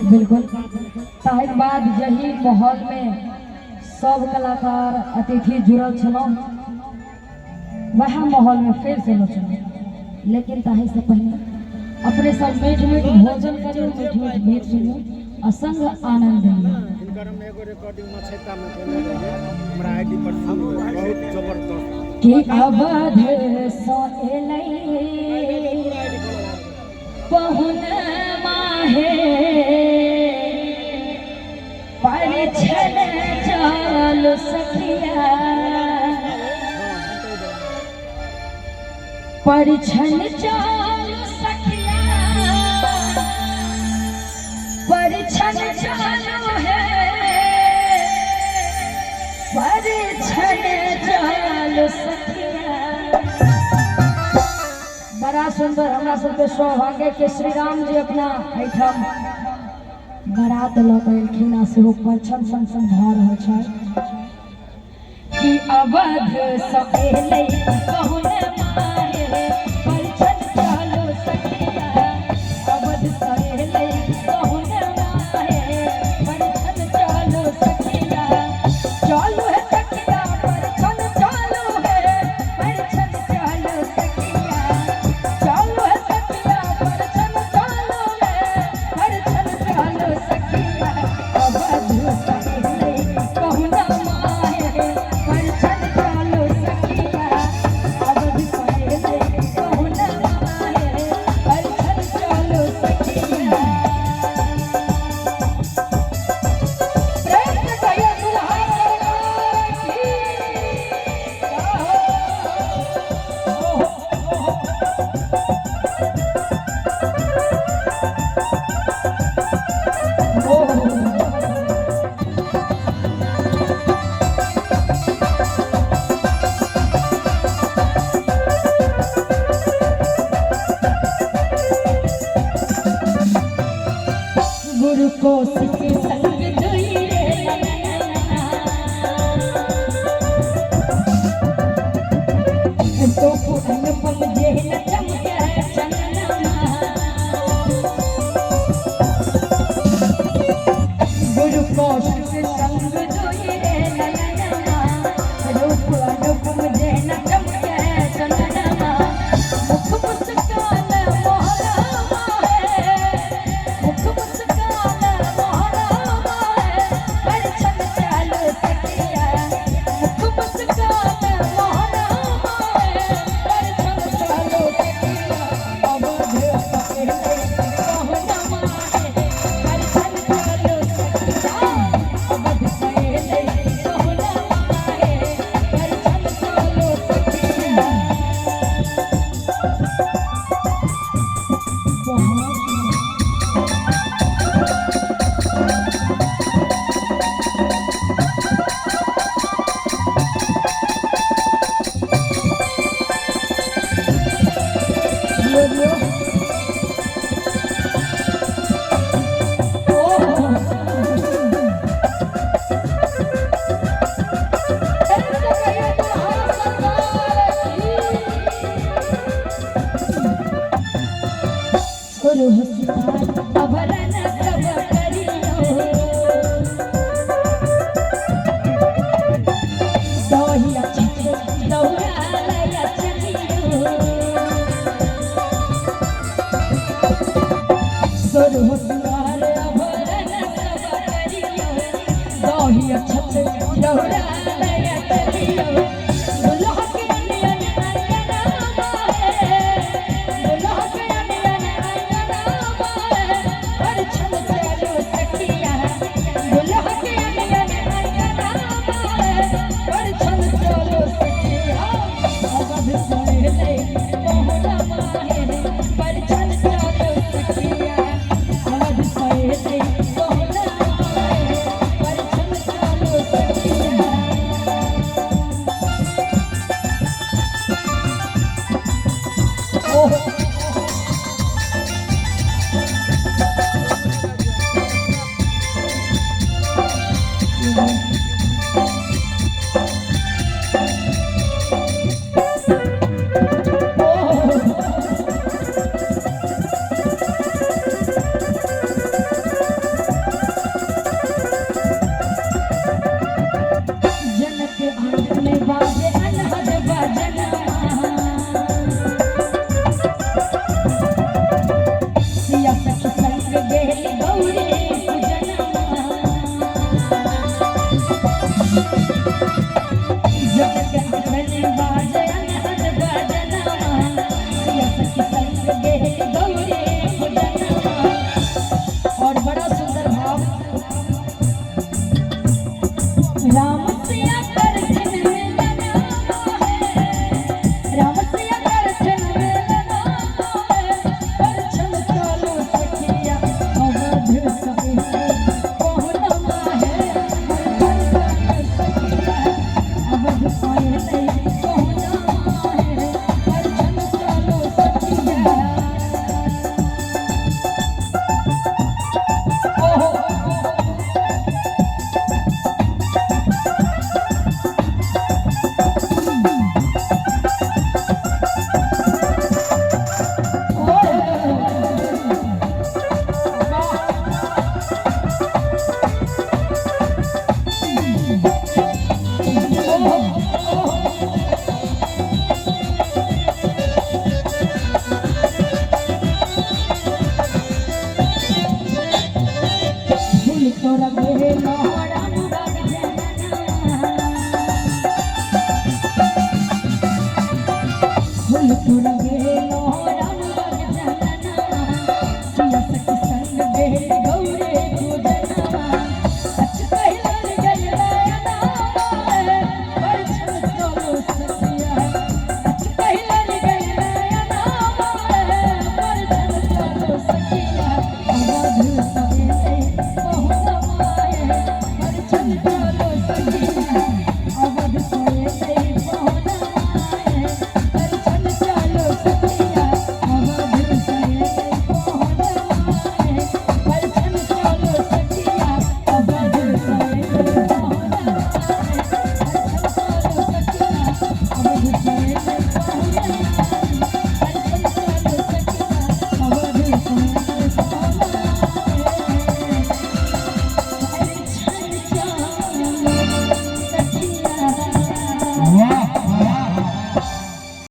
बिल्कुल। ताहिक बाद यही माहौल में सब कलाकार अतिथि जुड़ल छलौं, वह माहौल में फिर से नचल। लेकिन ताहि से पहले अपने सब मीठ मीठ भोजन करियो, मीठ मीठ गीत सुनियो, असंग आनंद लियो। इनकर हम एगो रिकॉर्डिंग मछेता में केने रहिए, हमरा आईडी पर बहुत जबरदस्त कि अवध सो एलै पहुन माहे परिछन चाल सखिया, परिछन चाल सखिया, परिछन चाल है, परिछन चाल सखिया। बड़ा सुंदर हमरा सबके सौभाग्य के श्री राम जी अपना एठाम बारात लऽ कऽ एलखिन आ सेहो परिछन संग संग भऽ रहल छै कि अवध सँ एलै पहुन माहे परिछन चाल सखिया, अवध सँ एलै पहुन माहे परिछन चाल सखिया। चालू है सखिया परिछन चालू है, परिछन चाल सखिया, चालू है सखिया परिछन चालू है, परिछन चाल सखिया। अवध सँ एलै पहुन माहे परिछन चाल सखिया, अवध सँ एलै पहुन माहे परिछन चाल सखिया। प्रेम से कहियो दुल्हा सरकार की गुरु को सिख संग दुई रे तो अनुपम जे न चमके चंदनमा। गुरु को सिख संग दुई रे नयनमा, रूप अनुपम जे न चमके चंदनमा। मुख मुस्कान मोहरामा है, मुख मुस्कान मोहरामा है, परिछन चाल सखिया, मुख मुस्कान मोहरामा है, परिछन चाल सखिया। अवध सँ एलै पहुन माहे परिछन चाल सखिया, अवध सँ एलै पहुन माहे परिछन चाल सखिया। गुरु होशियार अभरन सब करियो, दहिया छछे दौड़ालया चलियो। गुरु होशियार अभरन सब करियो, दहिया छछे दौड़ालया चलियो। दुल्हा के अनियन अंगनामा है, दुल्हा के अनियन अंगनामा है, परिछन चाल सखिया, दुल्हा के अनियन अंगनामा है, परिछन चाल सखिया। अवध सँ एलै पहुन माहे परिछन चाल सखिया, अवध सँ एलै पहुन माहे परिछन चाल सखिया। तोरा बेलो